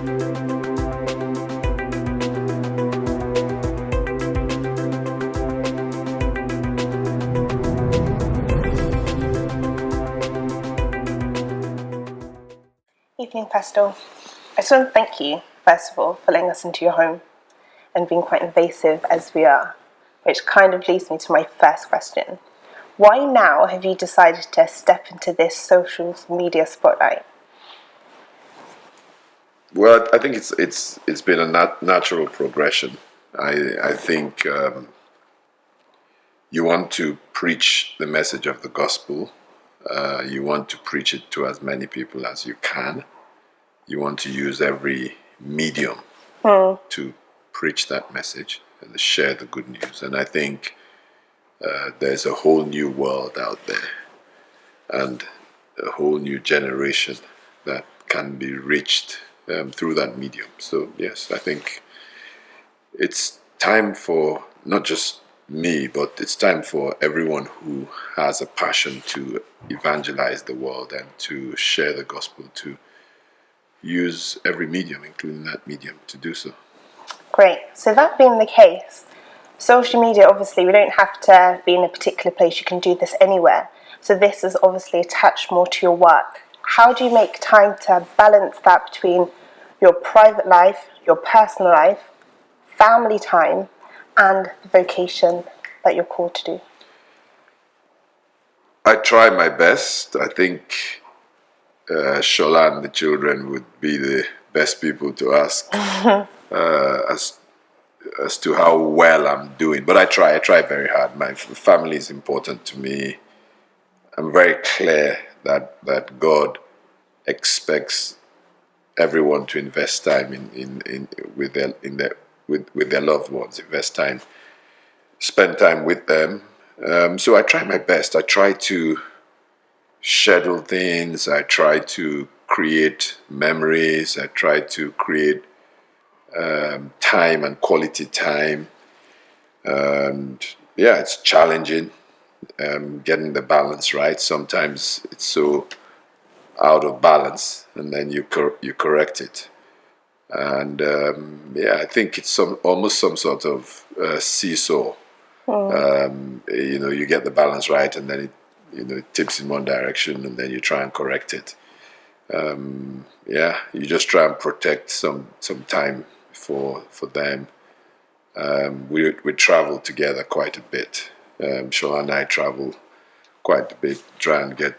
Evening, Pastoral. I just want to thank you, first of all, for letting us into your home and being quite invasive as we are, which kind of leads me to my first question. Why now have you decided to step into this social media spotlight? Well, I think it's been a natural progression. I think you want to preach the message of the gospel. You want to preach it to as many people as you can. You want to use every medium to preach that message and share the good news. And I think there's a whole new world out there and a whole new generation that can be reached through that medium. So yes, I think it's time for not just me, but it's time for everyone who has a passion to evangelize the world and to share the gospel to use every medium, including that medium, to do so. Great. So that being the case, social media, obviously, we don't have to be in a particular place. You can do this anywhere. So this is obviously attached more to your work. How do you make time to balance that between your private life, your personal life, family time, and the vocation that you're called to do? I try my best. I think Shola and the children would be the best people to ask as to how well I'm doing. But I try very hard. My family is important to me. I'm very clear that God expects everyone to invest time with their loved ones, invest time, spend time with them. So I try my best. I try to schedule things. I try to create memories. I try to create time and quality time. And yeah, it's challenging getting the balance right. Sometimes it's so out of balance, and then you correct it. And yeah, I think it's almost some sort of seesaw. You get the balance right, and then it tips in one direction, and then you try and correct it. Yeah, you just try and protect some time for them. We travel together quite a bit. Shola and I travel quite a bit, try and get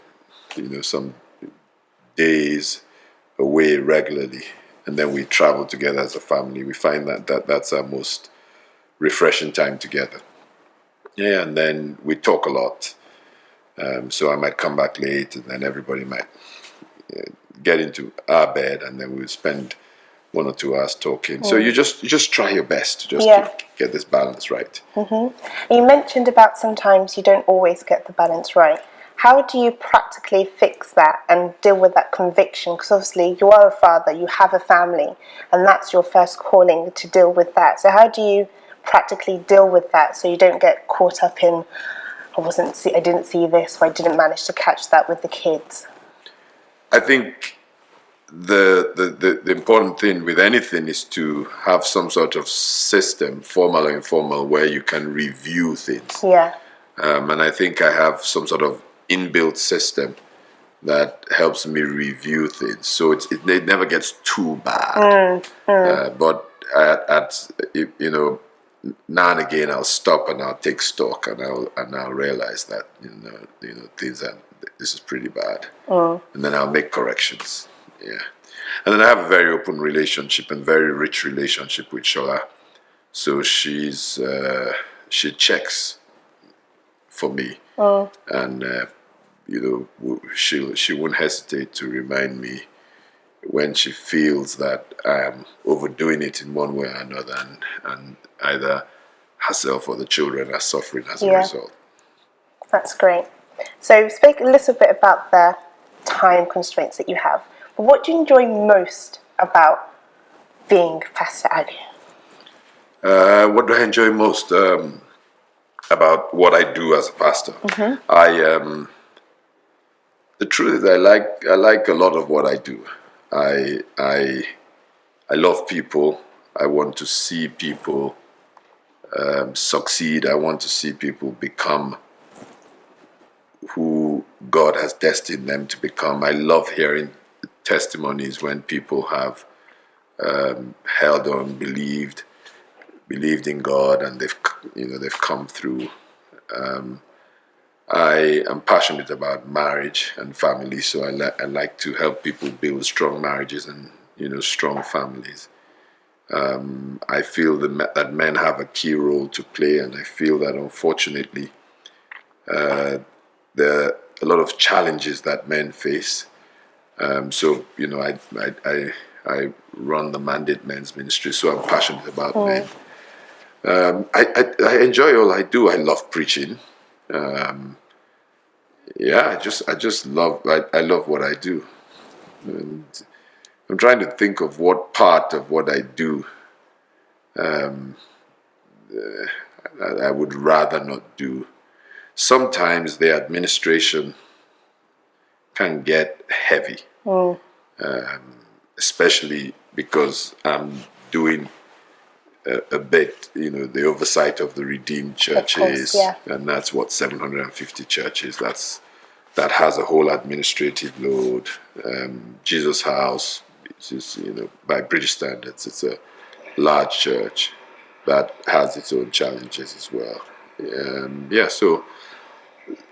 some days away regularly, and then we travel together as a family. We find that's our most refreshing time together. Yeah, and then we talk a lot. So I might come back late, and then everybody might get into our bed, and then we'll spend 1 or 2 hours talking. So you just try your best to get this balance right. Mm-hmm. You mentioned about sometimes you don't always get the balance right. How do you practically fix that and deal with that conviction? Because obviously you are a father, you have a family, and that's your first calling, to deal with that. So how do you practically deal with that so you don't get caught up in, I didn't see this, or I didn't manage to catch that with the kids? I think the important thing with anything is to have some sort of system, formal or informal, where you can review things. Yeah. And I think I have some sort of inbuilt system that helps me review things, so it never gets too bad. But now and again I'll stop and I'll take stock, and I'll realize that this is pretty bad, and then I'll make corrections. Yeah, and then I have a very open relationship and very rich relationship with Shola, so she checks for me, and she won't hesitate to remind me when she feels that I am overdoing it in one way or another, and either herself or the children are suffering as a result. That's great. So speak a little bit about the time constraints that you have. But what do you enjoy most about being Pastor Agu? What do I enjoy most about what I do as a pastor? The truth is, I like a lot of what I do. I I love people. I want to see people succeed. I want to see people become who God has destined them to become. I love hearing testimonies when people have held on, believed in God, and they've come through. I am passionate about marriage and family, so I like to help people build strong marriages and strong families. I feel that men have a key role to play, and I feel that unfortunately there are a lot of challenges that men face. So I run the Mandate Men's Ministry, so I'm passionate about men. I enjoy all I do. I love preaching. Yeah, I just love I love what I do. And I'm trying to think of what part of what I do I would rather not do. Sometimes the administration can get heavy, especially because I'm doing a bit, the oversight of the redeemed churches, yeah. and that's what 750 churches. That has a whole administrative load. Jesus House, which is, by British standards, it's a large church that has its own challenges as well. So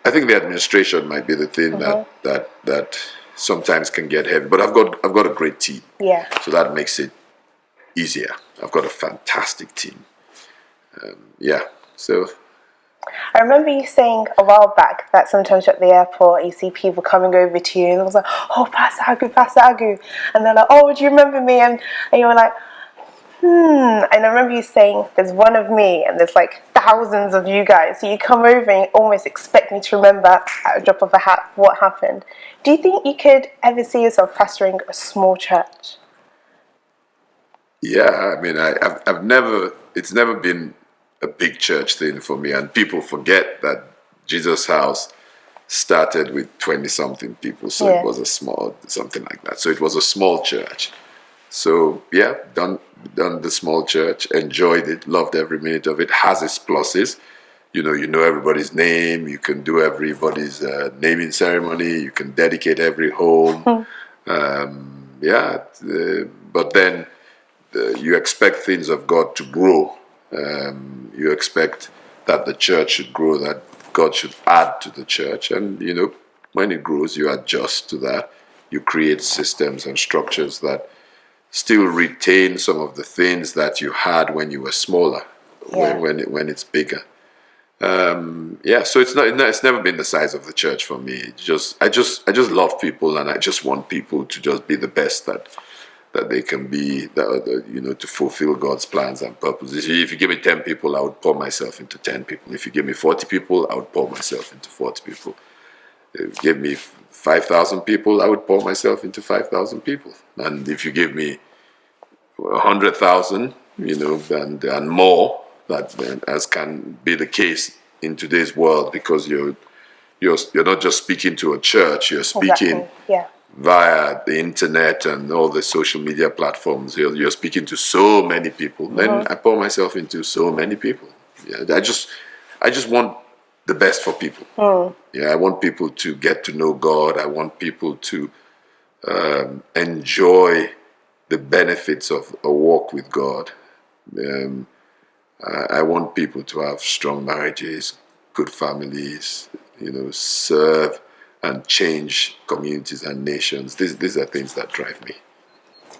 I think the administration might be the thing that sometimes can get heavy. But I've got a great team, so that makes it easier. I've got a fantastic team. So I remember you saying a while back that sometimes you're at the airport, you see people coming over to you, and I was like, "Oh, Pastor Agu," and they're like, "Oh, do you remember me?" And you were like, And I remember you saying, "There's one of me, and there's like thousands of you guys. So you come over and you almost expect me to remember at a drop of a hat what happened." Do you think you could ever see yourself pastoring a small church? Yeah, I mean, I've never. It's never been a big church thing for me, and people forget that Jesus House started with 20-something people, so it was a small, something like that. So it was a small church. So yeah, done the small church, enjoyed it, loved every minute of it. Has its pluses, you know everybody's name. You can do everybody's naming ceremony. You can dedicate every home. But then you expect things of God to grow. You expect that the church should grow, that God should add to the church, and when it grows, you adjust to that. You create systems and structures that still retain some of the things that you had when you were smaller, when it's bigger. So it's never been the size of the church for me. I just love people, and I just want people to just be the best that they can be, to fulfill God's plans and purposes. If you give me 10 people, I would pour myself into 10 people. If you give me 40 people, I would pour myself into 40 people. If you give me 5,000 people, I would pour myself into 5,000 people. And if you give me 100,000, and more, that as can be the case in today's world, because you're not just speaking to a church, you're speaking via the internet and all the social media platforms. You're speaking to so many people. Then I pour myself into so many people. I just want the best for people. I want people to get to know God. I want people to enjoy the benefits of a walk with God. I want people to have strong marriages, good families, serve and change communities and nations. These are things that drive me.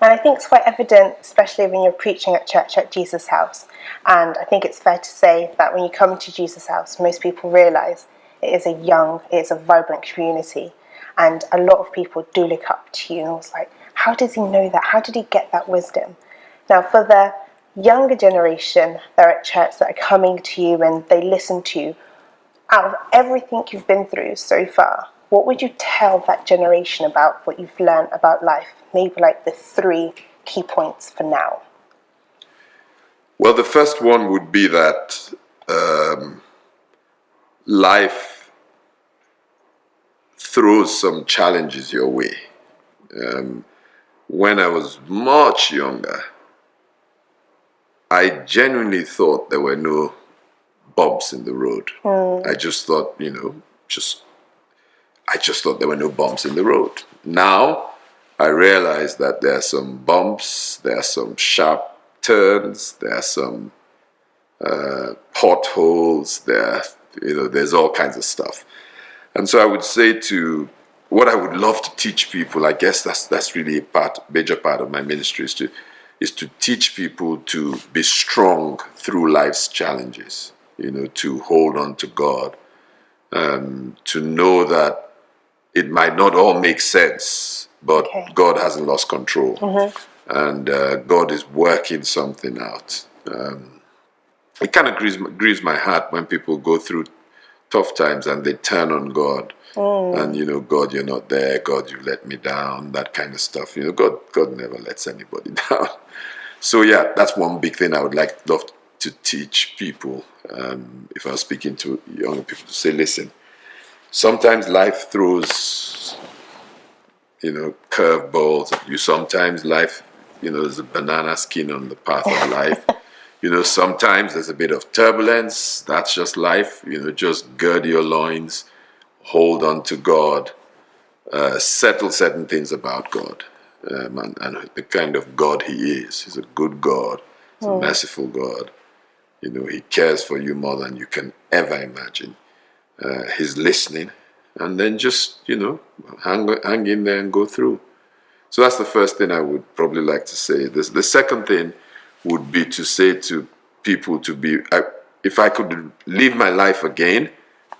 And I think it's quite evident, especially when you're preaching at church at Jesus House. And I think it's fair to say that when you come to Jesus House, most people realise it is a vibrant community. And a lot of people do look up to you, and it's like, how does he know that? How did he get that wisdom? Now, for the younger generation that are at church that are coming to you and they listen to you, out of everything you've been through so far, what would you tell that generation about what you've learned about life? Maybe like the 3 key points for now. Well, the first one would be that life throws some challenges your way. When I was much younger, I genuinely thought there were no bumps in the road. I just thought, I just thought there were no bumps in the road. Now, I realize that there are some bumps, there are some sharp turns, there are some potholes, there's all kinds of stuff. And so I would say what I would love to teach people, I guess that's really a major part of my ministry, is to teach people to be strong through life's challenges, to hold on to God, to know that it might not all make sense, but God hasn't lost control. And God is working something out. It kind of grieves my heart when people go through tough times and they turn on God. And, God, you're not there. God, you let me down. That kind of stuff. God never lets anybody down. So, yeah, that's one big thing I would love to teach people. If I was speaking to young people, to say, listen, sometimes life throws, curveballs at you. Sometimes life, there's a banana skin on the path of life. Sometimes there's a bit of turbulence. That's just life. Just gird your loins, hold on to God, settle certain things about God, and the kind of God He is. He's a good God. He's a merciful God. He cares for you more than you can ever imagine. He's listening, and then just hang in there and go through. So that's the first thing I would probably like to say. The second thing would be to say to people if I could live my life again,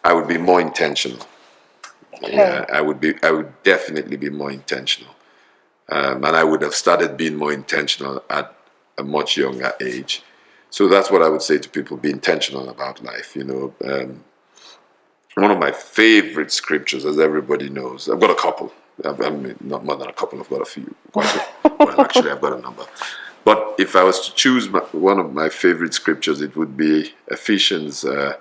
I would be more intentional. Okay. Yeah, I would definitely be more intentional, and I would have started being more intentional at a much younger age. So that's what I would say to people: be intentional about life. One of my favorite scriptures, as everybody knows, I've got a couple. I mean, not more than a couple. I've got a few. Well, actually, I've got a number. But if I was to choose one of my favorite scriptures, it would be Ephesians, the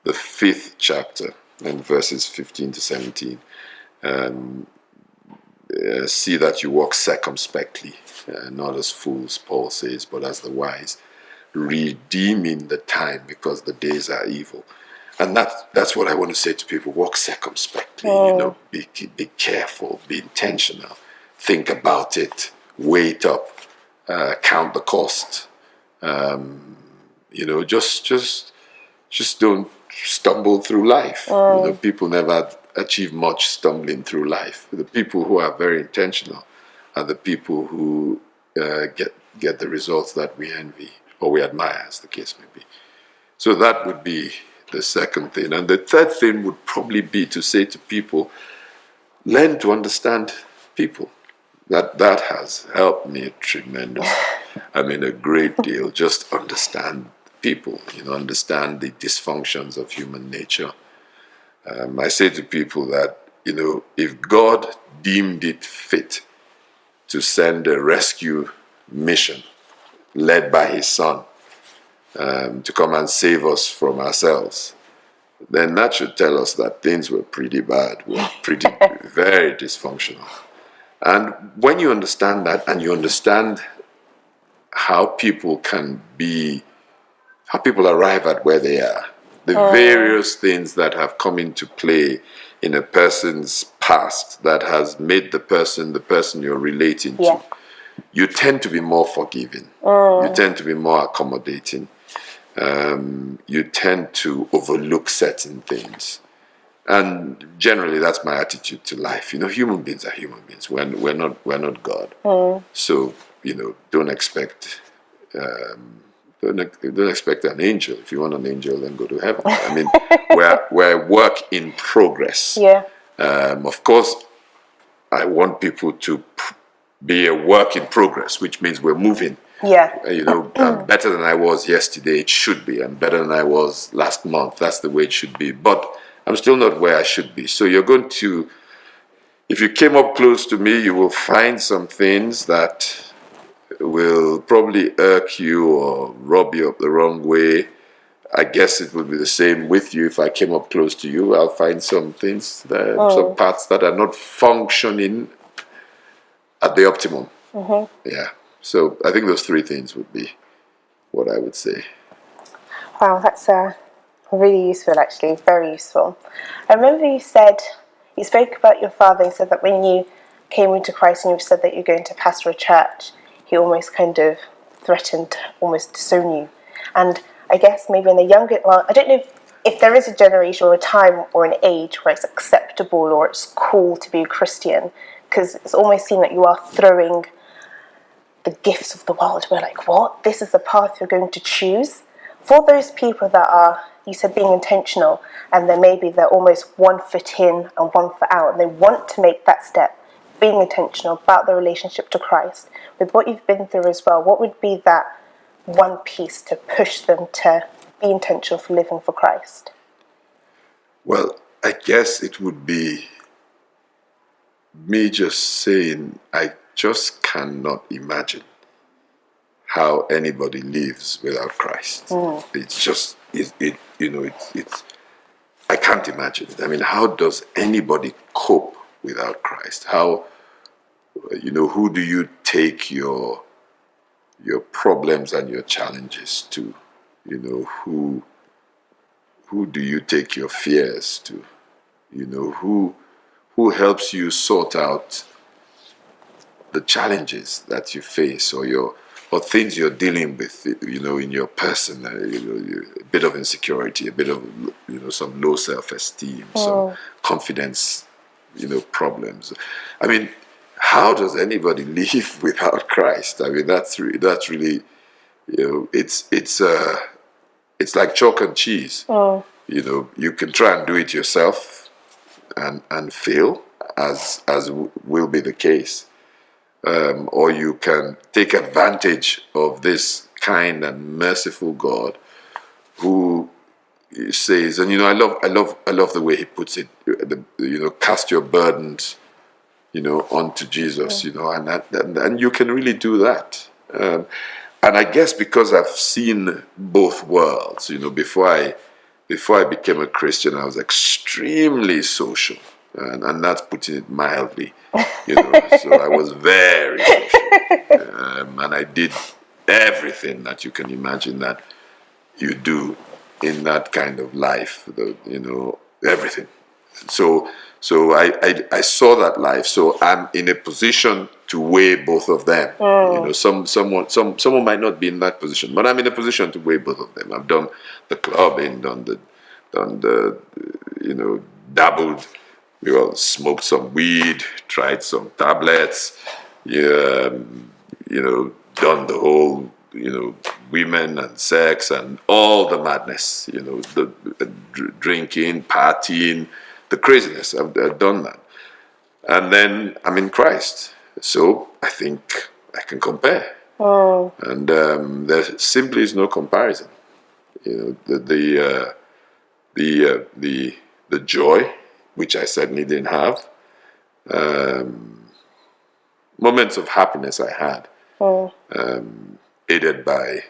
5th chapter, and verses 15 to 17. See that you walk circumspectly, not as fools, Paul says, but as the wise, redeeming the time because the days are evil. And that's what I want to say to people: walk circumspectly. Be careful, be intentional, think about it, weigh it up, count the cost. Just don't stumble through life. People never achieve much stumbling through life. The people who are very intentional are the people who get the results that we envy or we admire, as the case may be. So that would be the second thing. And the third thing would probably be to say to people, learn to understand people. That has helped me tremendously. A great deal. Just understand people, understand the dysfunctions of human nature. I say to people that, if God deemed it fit to send a rescue mission led by His Son to come and save us from ourselves, then that should tell us that things were pretty bad, very dysfunctional. And when you understand that, and you understand how people arrive at where they are, the various things that have come into play in a person's past that has made the person you're relating to, you tend to be more forgiving. You tend to be more accommodating. You tend to overlook certain things. And generally, that's my attitude to life. Human beings are human beings. We're not God. So, don't expect an angel. If you want an angel, then go to heaven. We're work in progress. Yeah. Of course, I want people to be a work in progress, which means we're moving. Yeah. I'm better than I was yesterday. It should be. I'm better than I was last month. That's the way it should be. But I'm still not where I should be. So if you came up close to me, you will find some things that will probably irk you or rub you up the wrong way. I guess it would be the same with you. If I came up close to you, I'll find some things, some parts that are not functioning at the optimum. Yeah. So I think those three things would be what I would say. Wow, that's really useful, actually, very useful. I remember you spoke about your father. You said that when you came into Christ and you said that you're going to Pastoral church, he almost kind of threatened to almost disown you. And I guess maybe in a younger, well, I don't know if there is a generation or a time or an age where it's acceptable or it's cool to be a Christian, because it's almost seemed like you are throwing the gifts of the world. We're like, what? This is the path you're going to choose? For those people that are, you said, being intentional, and then maybe they're almost 1 foot in and 1 foot out, and they want to make that step, being intentional about their relationship to Christ, with what you've been through as well, what would be that one piece to push them to be intentional for living for Christ? Well, I guess it would be me just saying, I just cannot imagine how anybody lives without Christ. It's just, it's I can't imagine it. I mean, how does anybody cope without Christ? How, who do you take your problems and your challenges to? Who do you take your fears to? Who helps you sort out the challenges that you face, or things you're dealing with, in your person, a bit of insecurity, a bit of, some low self-esteem, some confidence, problems. I mean, how does anybody live without Christ? I mean, that's really, it's like chalk and cheese. You can try and do it yourself and fail, as will be the case. Or you can take advantage of this kind and merciful God, who says, and I love the way he puts it. Cast your burdens, onto Jesus. And you can really do that. And I guess because I've seen both worlds. Before I became a Christian, I was extremely social. And that's putting it mildly, so I was very social, and I did everything that you can imagine that you do in that kind of life, everything. So I saw that life. So I'm in a position to weigh both of them. Someone might not be in that position, but I'm in a position to weigh both of them. I've done the clubbing, done the dabbled. We all smoked some weed, tried some tablets, done the whole, women and sex and all the madness, the drinking, partying, the craziness. I've done that. And then I'm in Christ. So I think I can compare. And there simply is no comparison. The joy, which I certainly didn't have. Moments of happiness I had, aided by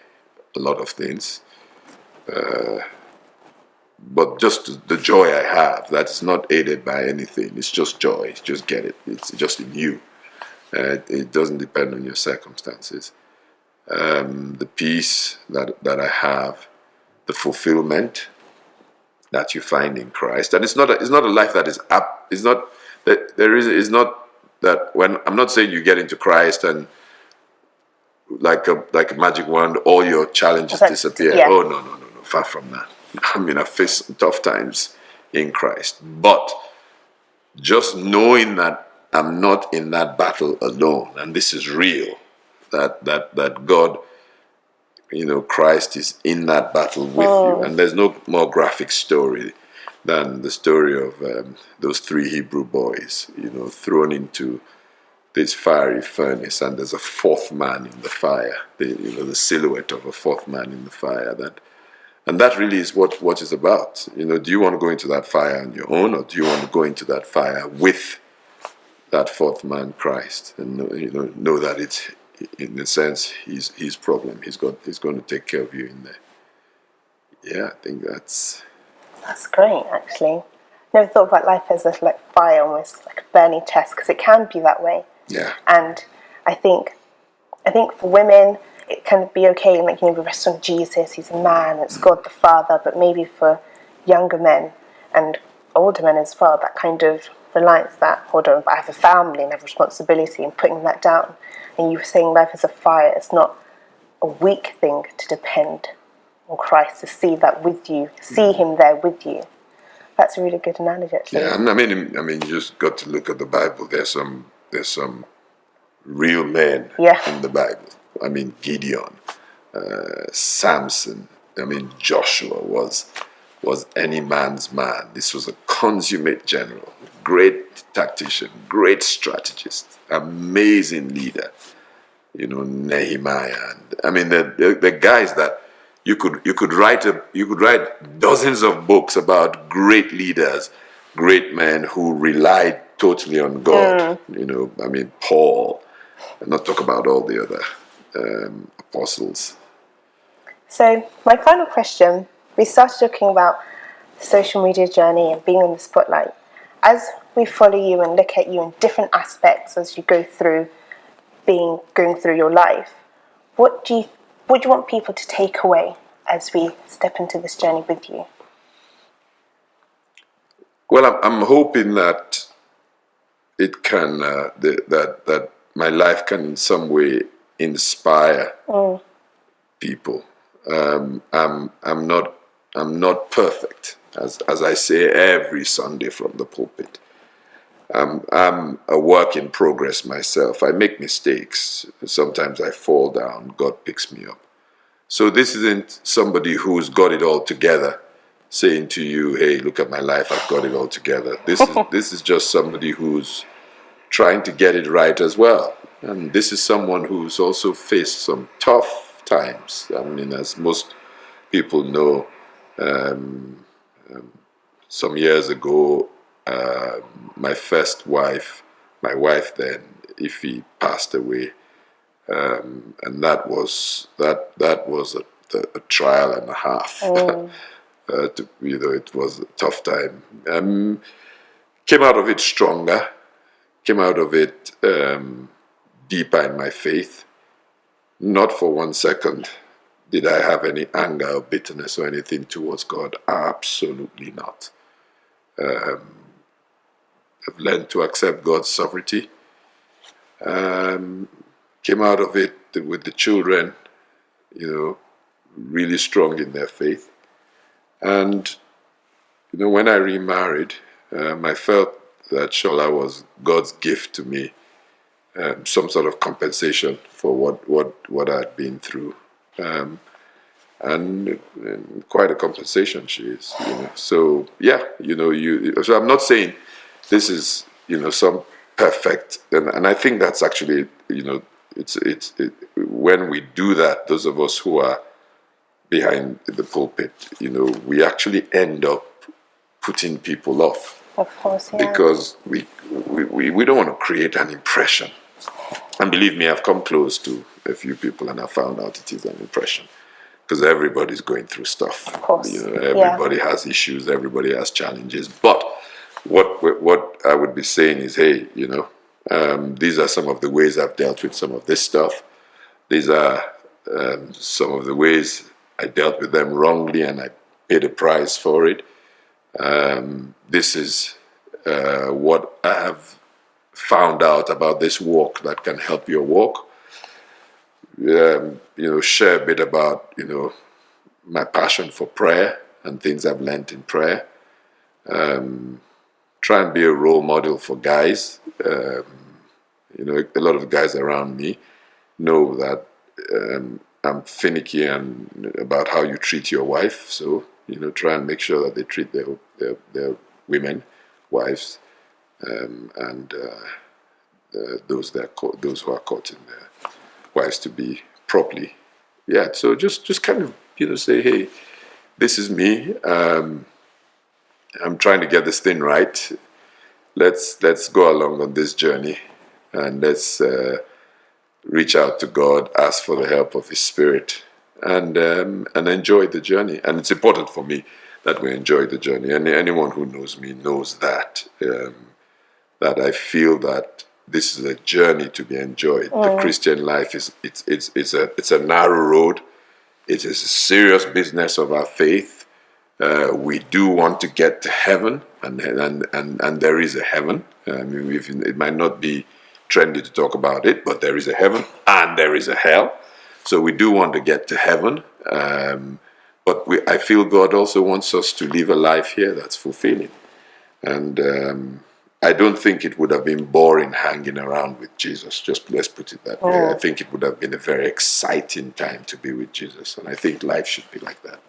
a lot of things. But just the joy I have, that's not aided by anything. It's just joy. It's just get it. It's just in you. It doesn't depend on your circumstances. The peace that I have, the fulfillment that you find in Christ, and it's not a life that is up. It's not that there is. It's not that when I'm not saying you get into Christ and like a magic wand, all your challenges disappear. Yeah. Oh no, far from that. I mean, I faced some tough times in Christ, but just knowing that I'm not in that battle alone, and this is real. That God, Christ is in that battle with you. And there's no more graphic story than the story of those 3 Hebrew boys, thrown into this fiery furnace, and there's a 4th man in the fire, the silhouette of a 4th man in the fire. And that really is what it's about. Do you want to go into that fire on your own, or do you want to go into that fire with that 4th man, Christ, and know that it's, in a sense, his problem. He's going to take care of you in there. Yeah, I think that's great, actually. Never thought about life as a fire, almost like a burning chest, because it can be that way. Yeah. And I think for women, it can be okay, like, we rest on Jesus, he's a man, it's God the Father, but maybe for younger men and older men as well, that kind of reliance that, hold on, but I have a family and I have responsibility, and putting that down. And you were saying life is a fire, it's not a weak thing to depend on Christ, to see that with you, see him there with you. That's a really good analogy, actually. Yeah, and I mean, you just got to look at the Bible. There's some real men in the Bible. I mean, Gideon, Samson. I mean, Joshua was any man's man. This was a consummate general, great tactician, great strategist, amazing leader. Nehemiah. And I mean, the guys that you could write dozens of books about great leaders, great men who relied totally on God. I mean, Paul, and not talk about all the other apostles. So my final question, we started talking about the social media journey and being in the spotlight. As we follow you and look at you in different aspects as you go through going through your life, what do you want people to take away as we step into this journey with you? Well, I'm hoping that it can that my life can in some way inspire people. I'm not perfect, as I say every Sunday from the pulpit. I'm a work in progress myself. I make mistakes. Sometimes I fall down. God picks me up. So this isn't somebody who's got it all together saying to you, hey, look at my life, I've got it all together. This is just somebody who's trying to get it right as well. And this is someone who's also faced some tough times. I mean, as most people know, some years ago, my first wife, my wife then, Ify, passed away, and that was a trial and a half. It was a tough time. Came out of it stronger. Came out of it deeper in my faith. Not for 1 second did I have any anger or bitterness or anything towards God. Absolutely not. I've learned to accept God's sovereignty. Came out of it with the children, really strong in their faith. And, when I remarried, I felt that Shola was God's gift to me, some sort of compensation for what I'd been through. And quite a compensation she is, So, yeah, so I'm not saying this is, some perfect, and I think that's actually, it's when we do that, those of us who are behind the pulpit, we actually end up putting people off. Of course, yeah. Because we don't want to create an impression. And believe me, I've come close to a few people and I found out it is an impression. Because everybody's going through stuff. Of course. Everybody has issues, everybody has challenges. But what I would be saying is, hey, these are some of the ways I've dealt with some of this stuff. These are some of the ways I dealt with them wrongly and I paid a price for it. This is what I have found out about this walk that can help your walk. Share a bit about, my passion for prayer and things I've learned in prayer. Try and be a role model for guys. A lot of guys around me know that I'm finicky and about how you treat your wife. So, try and make sure that they treat their women, wives, and those who are caught in their wives to be properly. Yeah, so just kind of, say, hey, this is me. I'm trying to get this thing right. Let's go along on this journey, and let's reach out to God, ask for the help of His Spirit, and enjoy the journey. And it's important for me that we enjoy the journey. And anyone who knows me knows that that I feel that this is a journey to be enjoyed. The Christian life it's a narrow road. It is a serious business of our faith. We do want to get to heaven, and there is a heaven. I mean, it might not be trendy to talk about it, but there is a heaven and there is a hell. So we do want to get to heaven, but I feel God also wants us to live a life here that's fulfilling. And I don't think it would have been boring hanging around with Jesus. Just let's put it that way. I think it would have been a very exciting time to be with Jesus, and I think life should be like that.